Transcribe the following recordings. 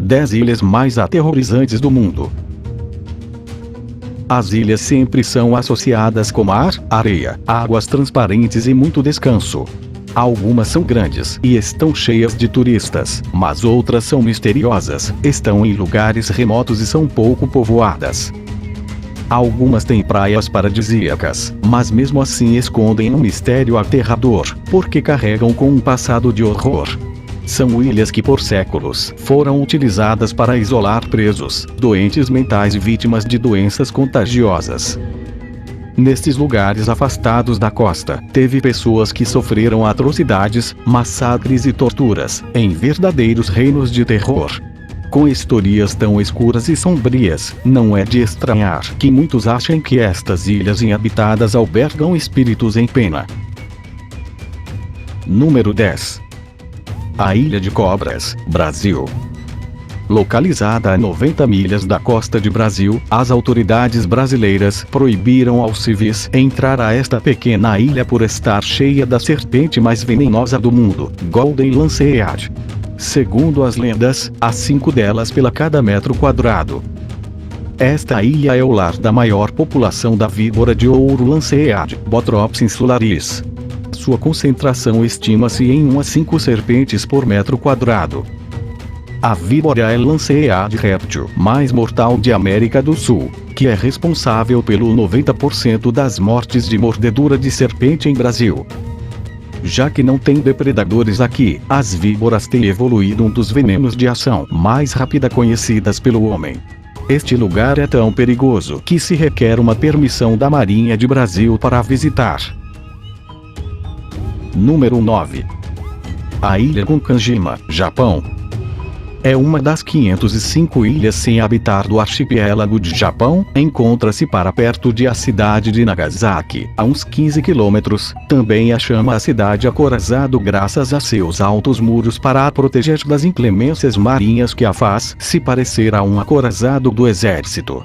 10 ilhas mais aterrorizantes do mundo. As ilhas sempre são associadas com mar, areia, águas transparentes e muito descanso. Algumas são grandes e estão cheias de turistas, mas outras são misteriosas, estão em lugares remotos e são pouco povoadas. Algumas têm praias paradisíacas, mas mesmo assim escondem um mistério aterrador, porque carregam com um passado de horror. São ilhas que por séculos foram utilizadas para isolar presos, doentes mentais e vítimas de doenças contagiosas. Nestes lugares afastados da costa, teve pessoas que sofreram atrocidades, massacres e torturas, em verdadeiros reinos de terror. Com historias tão escuras e sombrias, não é de estranhar que muitos achem que estas ilhas inabitadas albergam espíritos em pena. Número 10. A Ilha de Cobras, Brasil. Localizada a 90 milhas da costa de Brasil, as autoridades brasileiras proibiram aos civis entrar a esta pequena ilha por estar cheia da serpente mais venenosa do mundo, Golden Lancead. Segundo as lendas, há 5 delas pela cada metro quadrado. Esta ilha é o lar da maior população da víbora de ouro Lancead, Bothrops insularis. Sua concentração estima-se em 1 a 5 serpentes por metro quadrado. A víbora é Lancead réptil mais mortal de América do Sul, que é responsável pelo 90% das mortes de mordedura de serpente em Brasil. Já que não tem depredadores aqui, as víboras têm evoluído um dos venenos de ação mais rápida conhecidas pelo homem. Este lugar é tão perigoso que se requer uma permissão da Marinha de Brasil para visitar. Número 9. A Ilha Gonkanjima, Japão. É uma das 505 ilhas sem habitar do arquipélago de Japão, encontra-se para perto de a cidade de Nagasaki, a uns 15 quilômetros, também a chama a cidade acorazado graças a seus altos muros para a proteger das inclemências marinhas que a faz se parecer a um acorazado do exército.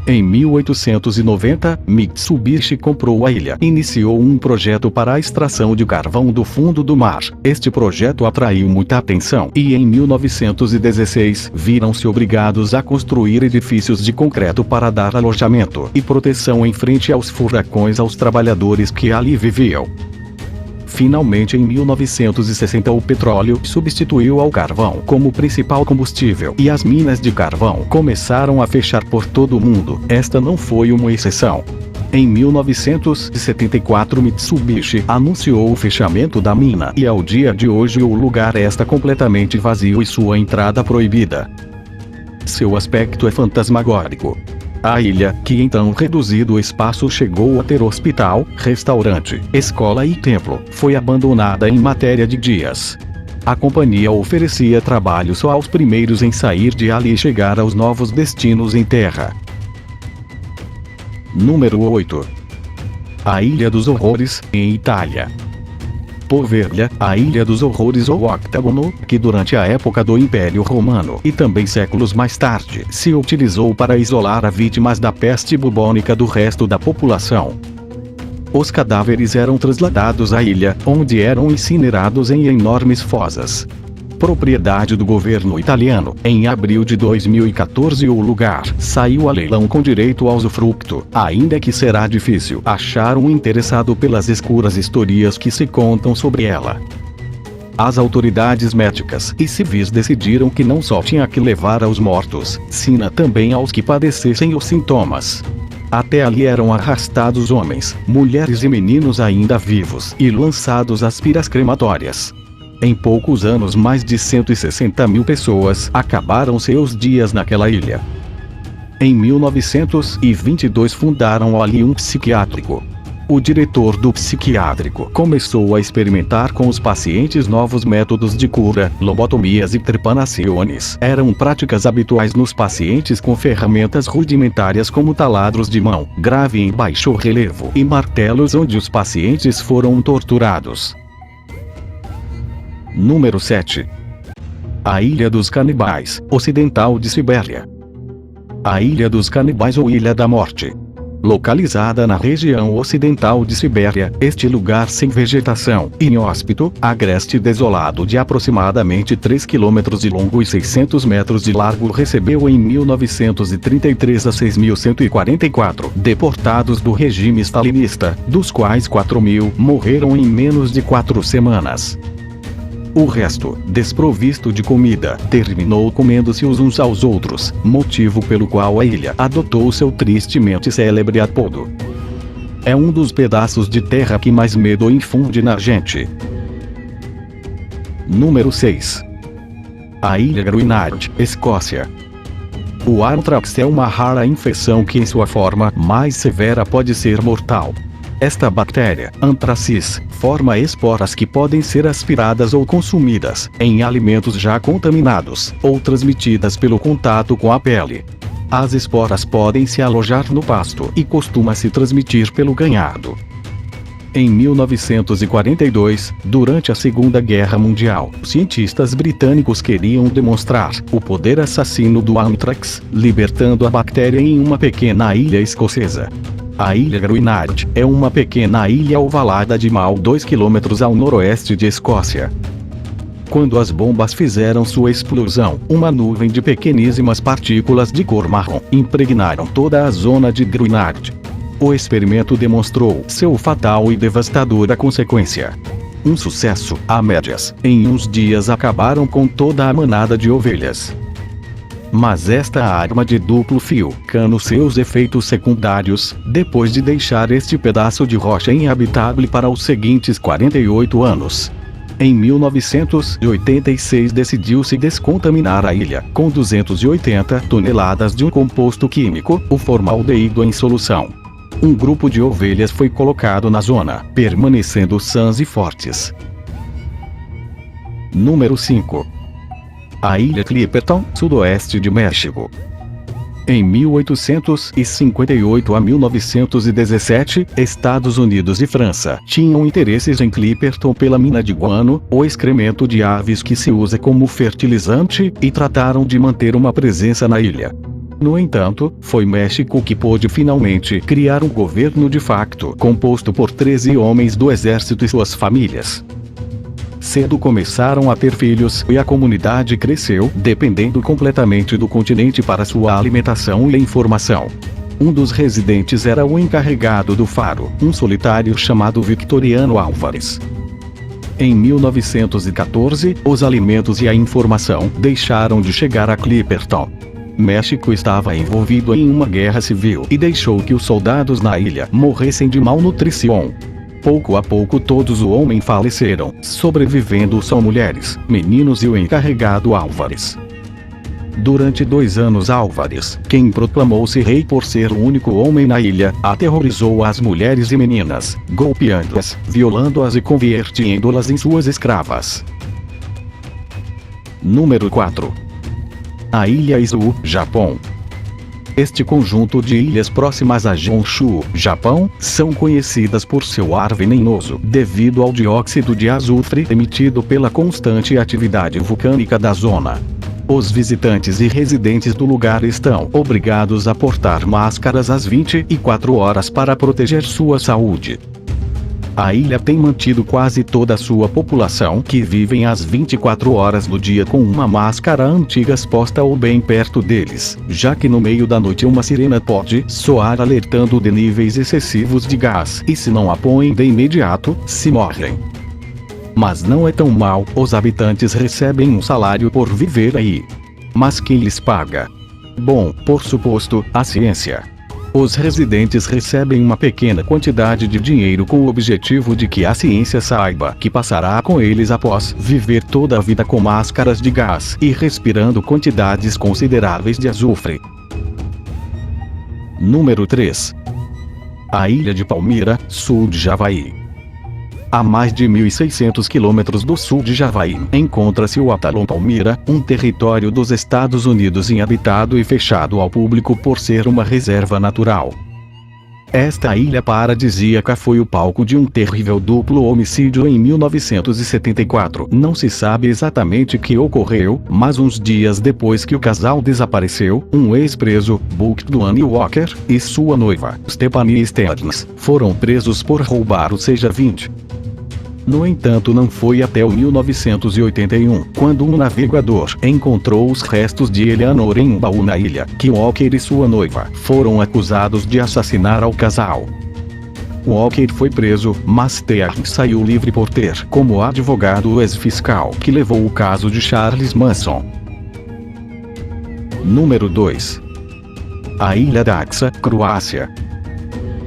Em 1890, Mitsubishi comprou a ilha e iniciou um projeto para a extração de carvão do fundo do mar. Este projeto atraiu muita atenção e em 1916 viram-se obrigados a construir edifícios de concreto para dar alojamento e proteção em frente aos furacões aos trabalhadores que ali viviam. Finalmente, em 1960, o petróleo substituiu ao carvão como principal combustível e as minas de carvão começaram a fechar por todo o mundo. Esta não foi uma exceção. Em 1974, Mitsubishi anunciou o fechamento da mina e ao dia de hoje o lugar está completamente vazio e sua entrada proibida. Seu aspecto é fantasmagórico. A ilha, que então reduzido o espaço chegou a ter hospital, restaurante, escola e templo, foi abandonada em matéria de dias. A companhia oferecia trabalho só aos primeiros em sair de ali e chegar aos novos destinos em terra. Número 8. A Ilha dos Horrores, em Itália. Poveglia, a Ilha dos Horrores ou Octágono, que durante a época do Império Romano e também séculos mais tarde se utilizou para isolar as vítimas da peste bubônica do resto da população. Os cadáveres eram trasladados à ilha, onde eram incinerados em enormes fosas. Propriedade do governo italiano, em abril de 2014 o lugar saiu a leilão com direito ao usufruto, ainda que será difícil achar um interessado pelas escuras histórias que se contam sobre ela. As autoridades médicas e civis decidiram que não só tinha que levar aos mortos, sino também aos que padecessem os sintomas. Até ali eram arrastados homens, mulheres e meninos ainda vivos e lançados às piras crematórias. Em poucos anos, mais de 160 mil pessoas acabaram seus dias naquela ilha. Em 1922 fundaram ali um psiquiátrico. O diretor do psiquiátrico começou a experimentar com os pacientes novos métodos de cura, lobotomias e trepanações. Eram práticas habituais nos pacientes com ferramentas rudimentárias como taladros de mão, grave em baixo relevo e martelos onde os pacientes foram torturados. Número 7. A Ilha dos Canibais, ocidental de Sibéria. A Ilha dos Canibais ou Ilha da Morte. Localizada na região ocidental de Sibéria, este lugar sem vegetação, inóspito, agreste e desolado de aproximadamente 3 km de longo e 600 metros de largo recebeu em 1933 a 6.144 deportados do regime stalinista, dos quais 4.000 morreram em menos de 4 semanas. O resto, desprovisto de comida, terminou comendo-se uns aos outros, motivo pelo qual a ilha adotou seu tristemente célebre apodo. É um dos pedaços de terra que mais medo infunde na gente. Número 6. A Ilha Gruinard, Escócia. O anthrax é uma rara infecção que em sua forma mais severa pode ser mortal. Esta bactéria, Anthracis, forma esporas que podem ser aspiradas ou consumidas em alimentos já contaminados, ou transmitidas pelo contato com a pele. As esporas podem se alojar no pasto e costuma se transmitir pelo ganhado. Em 1942, durante a Segunda Guerra Mundial, cientistas britânicos queriam demonstrar o poder assassino do anthrax, libertando a bactéria em uma pequena ilha escocesa. A Ilha Gruinard é uma pequena ilha ovalada de mal 2 km ao noroeste de Escócia. Quando as bombas fizeram sua explosão, uma nuvem de pequeníssimas partículas de cor marrom impregnaram toda a zona de Gruinard. O experimento demonstrou seu fatal e devastadora consequência. Um sucesso, a médias, em uns dias acabaram com toda a manada de ovelhas. Mas esta arma de duplo fio, cano seus efeitos secundários, depois de deixar este pedaço de rocha inabitável para os seguintes 48 anos. Em 1986 decidiu-se descontaminar a ilha, com 280 toneladas de um composto químico, o formaldeído em solução. Um grupo de ovelhas foi colocado na zona, permanecendo sãs e fortes. Número 5. A Ilha Clipperton, sudoeste de México. Em 1858 a 1917, Estados Unidos e França tinham interesses em Clipperton pela mina de guano, o excremento de aves que se usa como fertilizante, e trataram de manter uma presença na ilha. No entanto, foi México que pôde finalmente criar um governo de facto, composto por 13 homens do exército e suas famílias. Cedo começaram a ter filhos e a comunidade cresceu, dependendo completamente do continente para sua alimentação e informação. Um dos residentes era o encarregado do faro, um solitário chamado Victoriano Álvares. Em 1914, os alimentos e a informação deixaram de chegar a Clipperton. México estava envolvido em uma guerra civil e deixou que os soldados na ilha morressem de malnutrição. Pouco a pouco todos os homens faleceram, sobrevivendo só mulheres, meninos e o encarregado Álvares. Durante 2 anos Álvares, quem proclamou-se rei por ser o único homem na ilha, aterrorizou as mulheres e meninas, golpeando-as, violando-as e convertendo-las em suas escravas. Número 4. A Ilha Izu, Japão. Este conjunto de ilhas próximas a Honshu, Japão, são conhecidas por seu ar venenoso, devido ao dióxido de azufre emitido pela constante atividade vulcânica da zona. Os visitantes e residentes do lugar estão obrigados a portar máscaras às 24 horas para proteger sua saúde. A ilha tem mantido quase toda a sua população que vivem às 24 horas do dia com uma máscara antiga exposta ou bem perto deles, já que no meio da noite uma sirena pode soar alertando de níveis excessivos de gás, e se não a põem de imediato, se morrem. Mas não é tão mal, os habitantes recebem um salário por viver aí. Mas quem lhes paga? Bom, por suposto, a ciência. Os residentes recebem uma pequena quantidade de dinheiro com o objetivo de que a ciência saiba que passará com eles após viver toda a vida com máscaras de gás e respirando quantidades consideráveis de azufre. Número 3. A Ilha de Palmyra, sul de Havaí. A mais de 1.600 quilômetros do sul de Havaí, encontra-se o Atolão Palmyra, um território dos Estados Unidos inabitado e fechado ao público por ser uma reserva natural. Esta ilha paradisíaca foi o palco de um terrível duplo homicídio em 1974. Não se sabe exatamente o que ocorreu, mas uns dias depois que o casal desapareceu, um ex-preso, Buck Duane Walker, e sua noiva, Stephanie Stearns, foram presos por roubar o CJ-20. No entanto, não foi até o 1981, quando um navegador encontrou os restos de Eleanor em um baú na ilha, que Walker e sua noiva foram acusados de assassinar ao casal. Walker foi preso, mas Stearns saiu livre por ter como advogado o ex-fiscal que levou o caso de Charles Manson. Número 2. A Ilha Daxa, Croácia.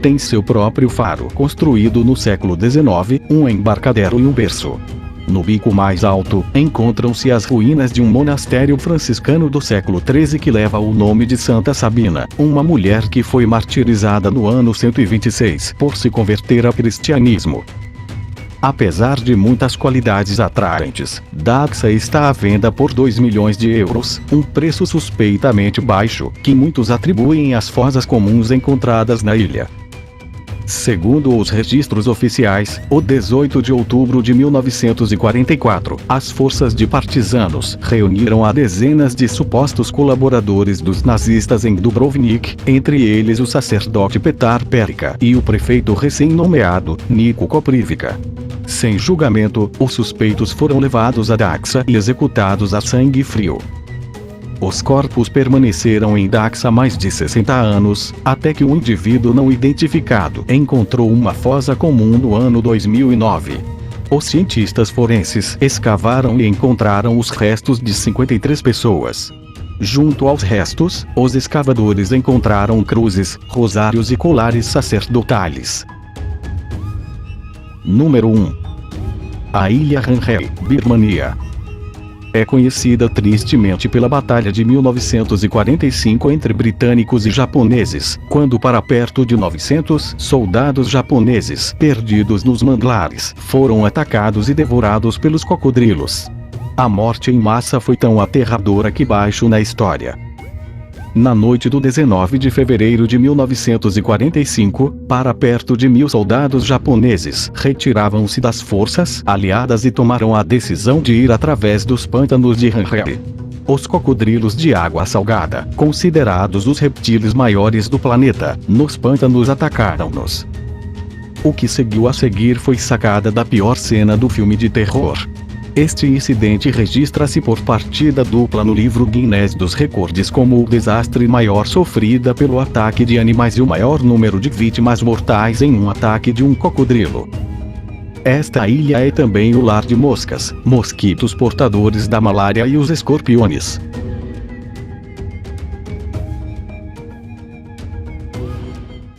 Tem seu próprio faro construído no século XIX, um embarcadero e um berço. No bico mais alto, encontram-se as ruínas de um monastério franciscano do século XIII que leva o nome de Santa Sabina, uma mulher que foi martirizada no ano 126 por se converter ao cristianismo. Apesar de muitas qualidades atraentes, Daxa está à venda por 2 milhões de euros, um preço suspeitamente baixo, que muitos atribuem às fosas comuns encontradas na ilha. Segundo os registros oficiais, o 18 de outubro de 1944, as forças de partisanos reuniram a dezenas de supostos colaboradores dos nazistas em Dubrovnik, entre eles o sacerdote Petar Perica e o prefeito recém-nomeado, Niko Koprivica. Sem julgamento, os suspeitos foram levados a Daxa e executados a sangue frio. Os corpos permaneceram em Daxa mais de 60 anos, até que um indivíduo não identificado encontrou uma fossa comum no ano 2009. Os cientistas forenses escavaram e encontraram os restos de 53 pessoas. Junto aos restos, os escavadores encontraram cruzes, rosários e colares sacerdotais. Número 1. A Ilha Ranhei, Birmania. É conhecida tristemente pela Batalha de 1945 entre britânicos e japoneses, quando para perto de 900 soldados japoneses perdidos nos manglares foram atacados e devorados pelos crocodilos. A morte em massa foi tão aterradora que baixo na história. Na noite do 19 de fevereiro de 1945, para perto de 1.000 soldados japoneses retiravam-se das forças aliadas e tomaram a decisão de ir através dos pântanos de Ranhei. Os crocodilos de água salgada, considerados os reptiles maiores do planeta, nos pântanos atacaram-nos. O que seguiu a seguir foi sacada da pior cena do filme de terror. Este incidente registra-se por partida dupla no livro Guinness dos Recordes como o desastre maior sofrida pelo ataque de animais e o maior número de vítimas mortais em um ataque de um crocodilo. Esta ilha é também o lar de moscas, mosquitos portadores da malária e os escorpiões.